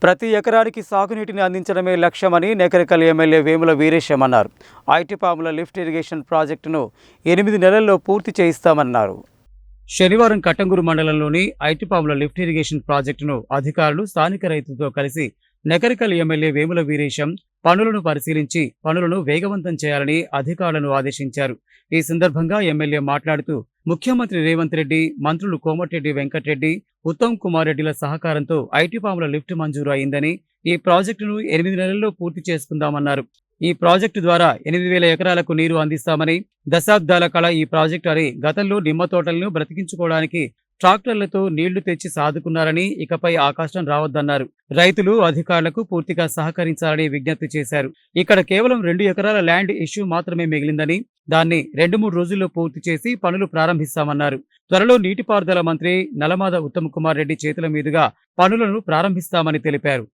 ప్రతి ఎకరానికి సాగునీటిని అందించడమే లక్ష్యమని నేకరకల్ ఎమ్మెల్యే వేముల వీరేశం అన్నారు. ఐటిపాముల లిఫ్ట్ ఇరిగేషన్ ప్రాజెక్టును 8 నెలల్లో పూర్తి చేయిస్తామన్నారు. శనివారం కట్టంగూరు మండలంలోని ఐటిపాముల లిఫ్ట్ ఇరిగేషన్ ప్రాజెక్టును అధికారులు స్థానిక రైతులతో కలిసి నేకరకల్ ఎమ్మెల్యే వేముల వీరేశం పనులను పరిశీలించి పనులను వేగవంతం చేయాలని అధికారులను ఆదేశించారు. ఈ సందర్భంగా ఎమ్మెల్యే మాట్లాడుతూ ముఖ్యమంత్రి రేవంత్ రెడ్డి, మంత్రులు కోమటిరెడ్డి వెంకటరెడ్డి, ఉత్తమ్ కుమార్ రెడ్డిల సహకారంతో ఐటిపాముల లిఫ్ట్ మంజూరు అయిందని, ఈ ప్రాజెక్టును 8 నెలల్లో పూర్తి చేసుకుందామన్నారు. ఈ ప్రాజెక్టు ద్వారా 8,000 ఎకరాలకు నీరు అందిస్తామని, దశాబ్దాల కళ ఈ ప్రాజెక్టు అని గతంలో నిమ్మ తోటలను బ్రతికించుకోవడానికి ట్రాక్టర్లతో నీళ్లు తెచ్చి సాదుకున్నారని, ఇకపై ఆ కష్టం రావద్దన్నారు. రైతులు అధికారులకు పూర్తిగా సహకరించాలని విజ్ఞప్తి చేశారు. ఇక్కడ కేవలం 2 ఎకరాల ల్యాండ్ ఇష్యూ మాత్రమే మిగిలిందని, దాన్ని 2-3 రోజుల్లో పూర్తి చేసి పనులు ప్రారంభిస్తామన్నారు. త్వరలో నీటిపారుదల మంత్రి నల్లమాద ఉత్తమ్ కుమార్ రెడ్డి చేతుల మీదుగా పనులను ప్రారంభిస్తామని తెలిపారు.